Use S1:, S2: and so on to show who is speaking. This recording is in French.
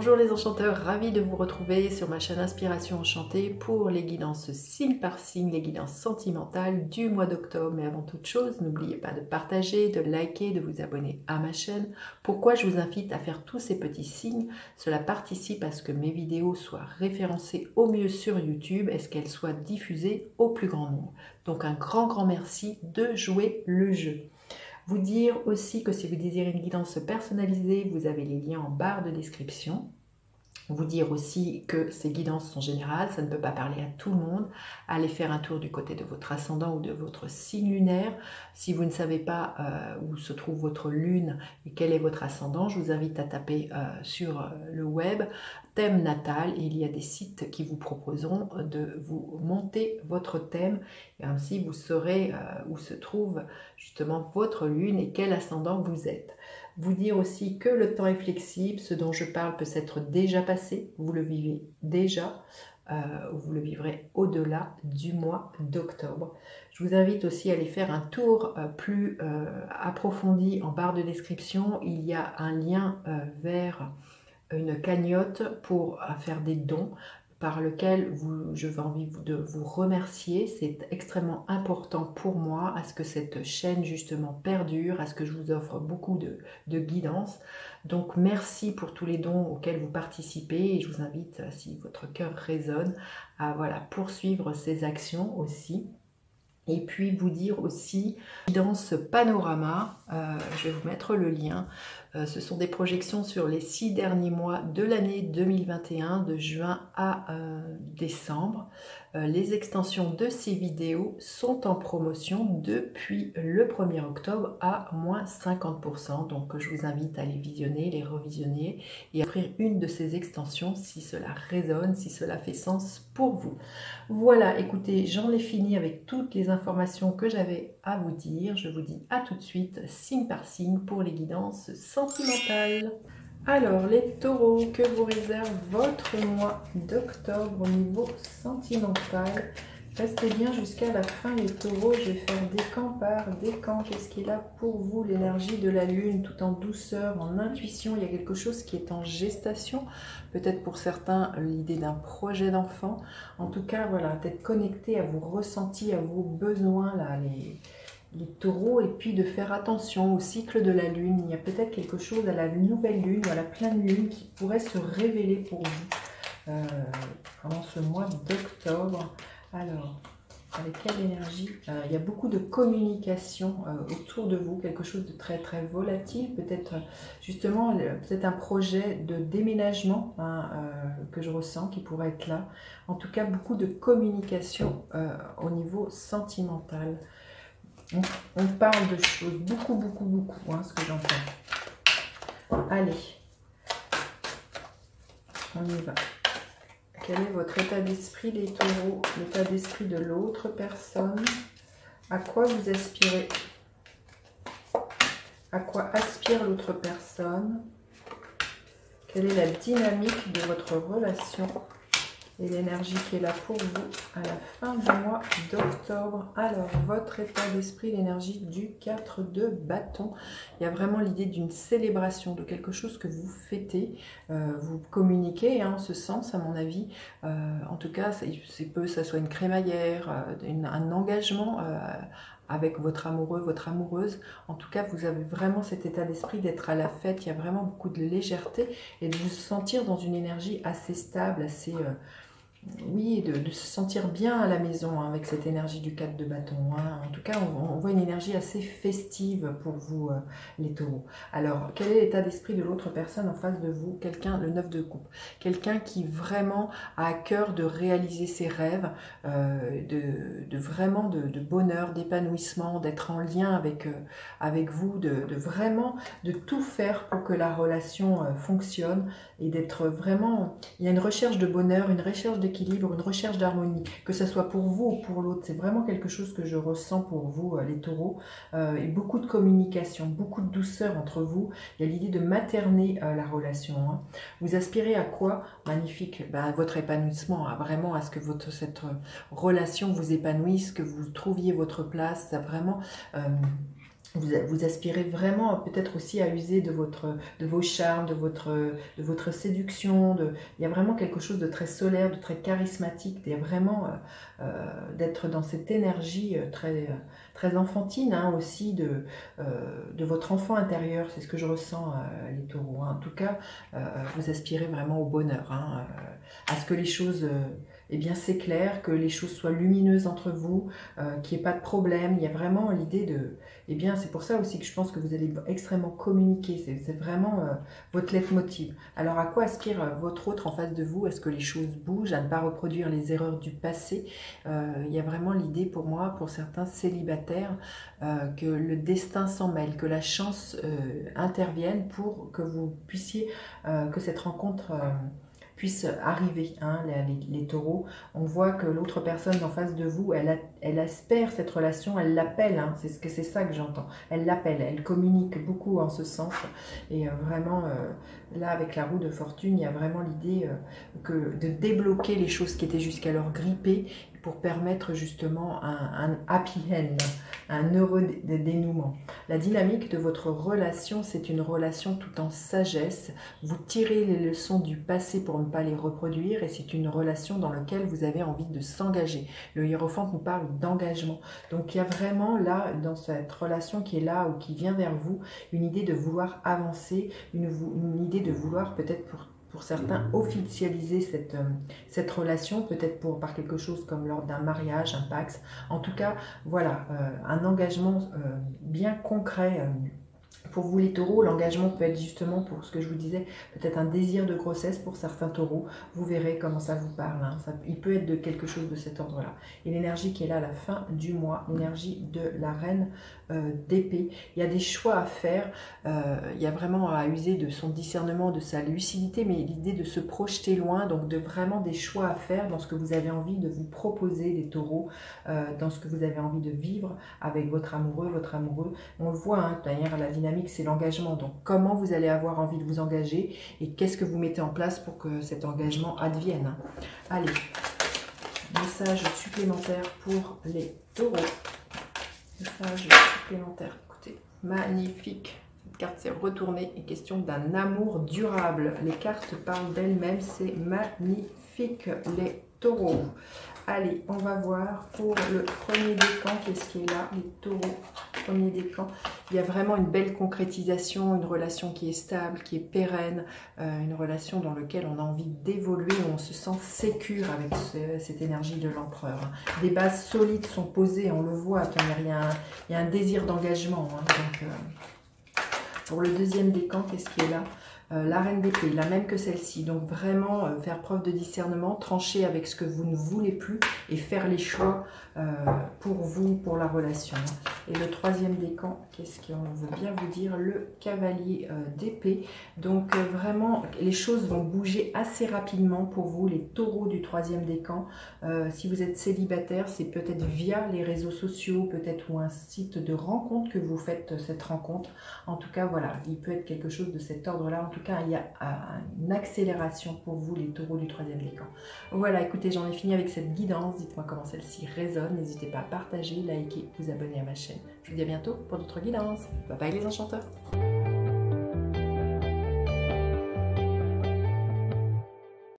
S1: Bonjour les enchanteurs, ravi de vous retrouver sur ma chaîne Inspiration Enchantée pour les guidances signe par signe, les guidances sentimentales du mois d'octobre. Mais avant toute chose, n'oubliez pas de partager, de liker, de vous abonner à ma chaîne. Pourquoi je vous invite à faire tous ces petits signes? Cela participe à ce que mes vidéos soient référencées au mieux sur YouTube et qu'elles soient diffusées au plus grand nombre. Donc un grand merci de jouer le jeu. Vous dire aussi que si vous désirez une guidance personnalisée, vous avez les liens en barre de description. Vous dire aussi que ces guidances sont générales, ça ne peut pas parler à tout le monde. Allez faire un tour du côté de votre ascendant ou de votre signe lunaire. Si vous ne savez pas où se trouve votre lune et quel est votre ascendant, je vous invite à taper sur le web thème natal et il y a des sites qui vous proposeront de vous monter votre thème et ainsi vous saurez où se trouve justement votre lune et quel ascendant vous êtes. Vous dire aussi que le temps est flexible, ce dont je parle peut s'être déjà passé, vous le vivez déjà, vous le vivrez au-delà du mois d'octobre. Je vous invite aussi à aller faire un tour plus approfondi en barre de description. Il y a un lien vers une cagnotte pour faire des dons par lequel je vais envie de vous remercier. C'est extrêmement important pour moi à ce que cette chaîne justement perdure, à ce que je vous offre beaucoup de guidance. Donc merci pour tous les dons auxquels vous participez et je vous invite, si votre cœur résonne, à poursuivre ces actions aussi. Et puis vous dire aussi, dans ce panorama, je vais vous mettre le lien, ce sont des projections sur les 6 derniers mois de l'année 2021, de juin à décembre. Les extensions de ces vidéos sont en promotion depuis le 1er octobre à moins 50%. Donc je vous invite à les visionner, les revisionner et à offrir une de ces extensions si cela résonne, si cela fait sens pour vous. Voilà, écoutez, j'en ai fini avec toutes les informations que j'avais à vous dire. Je vous dis à tout de suite, signe par signe, pour les guidances sentimentales. Alors, les taureaux, que vous réserve votre mois d'octobre au niveau sentimental? Restez bien jusqu'à la fin, les taureaux. Je vais faire décan par décan. Qu'est-ce qu'il a pour vous? L'énergie de la lune, tout en douceur, en intuition. Il y a quelque chose qui est en gestation. Peut-être pour certains, l'idée d'un projet d'enfant. En tout cas, voilà, d'être connecté à vos ressentis, à vos besoins, là, les taureaux, et puis de faire attention au cycle de la lune. Il y a peut-être quelque chose à la nouvelle lune ou à la pleine lune qui pourrait se révéler pour vous pendant ce mois d'octobre. Alors, avec quelle énergie? Il y a beaucoup de communication autour de vous, quelque chose de très volatile, peut-être justement peut-être un projet de déménagement que je ressens qui pourrait être là. En tout cas, beaucoup de communication au niveau sentimental. On parle de choses, beaucoup, ce que j'entends. Allez, on y va. Quel est votre état d'esprit, les taureaux? L'état d'esprit de l'autre personne. À quoi vous aspirez? À quoi aspire l'autre personne? Quelle est la dynamique de votre relation? Et l'énergie qui est là pour vous à la fin du mois d'octobre. Alors, votre état d'esprit, l'énergie du 4 de bâton. Il y a vraiment l'idée d'une célébration, de quelque chose que vous fêtez. Vous communiquez en ce sens, à mon avis. En tout cas, c'est peu, ça soit une crémaillère, un engagement avec votre amoureux, votre amoureuse. En tout cas, vous avez vraiment cet état d'esprit d'être à la fête. Il y a vraiment beaucoup de légèreté et de vous sentir dans une énergie assez stable, assez... oui, de se sentir bien à la maison avec cette énergie du 4 de bâton. En tout cas, on voit une énergie assez festive pour vous, les taureaux. Alors, quel est l'état d'esprit de l'autre personne en face de vous? Quelqu'un, le 9 de coupe. Quelqu'un qui vraiment a à cœur de réaliser ses rêves, vraiment de bonheur, d'épanouissement, d'être en lien avec vous, vraiment de tout faire pour que la relation fonctionne et d'être vraiment... Il y a une recherche de bonheur, une recherche d'équilibre, une recherche d'harmonie, que ce soit pour vous ou pour l'autre. C'est vraiment quelque chose que je ressens pour vous, les taureaux. Et beaucoup de communication, beaucoup de douceur entre vous. Il y a l'idée de materner la relation. Vous aspirez à quoi? Magnifique. À votre épanouissement, vraiment à ce que cette relation vous épanouisse, que vous trouviez votre place. Ça vraiment... Vous aspirez vraiment peut-être aussi à user de vos charmes, de votre séduction. Il y a vraiment quelque chose de très solaire, de très charismatique. Il y a vraiment d'être dans cette énergie très enfantine hein, aussi de votre enfant intérieur. C'est ce que je ressens, les taureaux. Hein. En tout cas, vous aspirez vraiment au bonheur, hein, à ce que les choses... eh bien, s'éclairent, que les choses soient lumineuses entre vous, qu'il n'y ait pas de problème. Il y a vraiment l'idée de... Eh bien, c'est pour ça aussi que je pense que vous allez extrêmement communiquer. C'est vraiment votre leitmotiv. Alors, à quoi aspire votre autre en face de vous? Est-ce que les choses bougent? À ne pas reproduire les erreurs du passé. Il y a vraiment l'idée pour moi, pour certains célibataires, que le destin s'en mêle, que la chance intervienne pour que vous puissiez, que cette rencontre... puisse arriver, hein, les taureaux. On voit que l'autre personne en face de vous, elle espère cette relation, elle l'appelle, hein, c'est ça que j'entends. Elle l'appelle, elle communique beaucoup en ce sens. Et vraiment, là, avec la roue de fortune, il y a vraiment l'idée de débloquer les choses qui étaient jusqu'alors grippées pour permettre justement un happy end, un heureux dénouement. La dynamique de votre relation, c'est une relation tout en sagesse. Vous tirez les leçons du passé pour ne pas les reproduire et c'est une relation dans laquelle vous avez envie de s'engager. Le hiérophante nous parle d'engagement. Donc il y a vraiment là, dans cette relation qui est là ou qui vient vers vous, une idée de vouloir avancer, une idée de vouloir peut-être pour certains officialiser cette relation, peut-être par quelque chose comme lors d'un mariage, un pax. En tout cas, voilà, un engagement bien concret. Pour vous les taureaux, l'engagement peut être justement pour ce que je vous disais, peut-être un désir de grossesse pour certains taureaux. Vous verrez comment ça vous parle. Hein. Il peut être de quelque chose de cet ordre-là. Et l'énergie qui est là à la fin du mois, l'énergie de la reine d'épée. Il y a des choix à faire. Il y a vraiment à user de son discernement, de sa lucidité, mais l'idée de se projeter loin, donc de vraiment des choix à faire dans ce que vous avez envie de vous proposer, les taureaux, dans ce que vous avez envie de vivre avec votre amoureux, On le voit, hein, d'ailleurs, la dynamique, c'est l'engagement. Donc, comment vous allez avoir envie de vous engager et qu'est-ce que vous mettez en place pour que cet engagement advienne. Hein. Allez, message supplémentaire pour les taureaux. Message supplémentaire. Écoutez, magnifique. Cette carte s'est retournée et question d'un amour durable. Les cartes parlent d'elles-mêmes. C'est magnifique, les taureaux. Allez, on va voir pour le premier décan, qu'est-ce qui est là, les taureaux, premier décan. Il y a vraiment une belle concrétisation, une relation qui est stable, qui est pérenne, une relation dans laquelle on a envie d'évoluer, où on se sent sécure avec cette énergie de l'empereur. Des bases solides sont posées, on le voit, il y a un désir d'engagement. Hein, donc, pour le deuxième décan, qu'est-ce qui est là? La reine d'épée, la même que celle-ci. Donc vraiment faire preuve de discernement, trancher avec ce que vous ne voulez plus et faire les choix pour vous, pour la relation. Et le troisième décan, qu'est-ce qu'on veut bien vous dire? Le cavalier d'épée. Donc vraiment, les choses vont bouger assez rapidement pour vous, les taureaux du troisième décan. Si vous êtes célibataire, c'est peut-être via les réseaux sociaux, peut-être ou un site de rencontre que vous faites cette rencontre. En tout cas, voilà, il peut être quelque chose de cet ordre-là. En tout cas, il y a une accélération pour vous, les taureaux du troisième décan. Voilà, écoutez, j'en ai fini avec cette guidance. Dites-moi comment celle-ci résonne. N'hésitez pas à partager, liker, vous abonner à ma chaîne. Je vous dis à bientôt pour d'autres guidances. Bye bye les enchanteurs.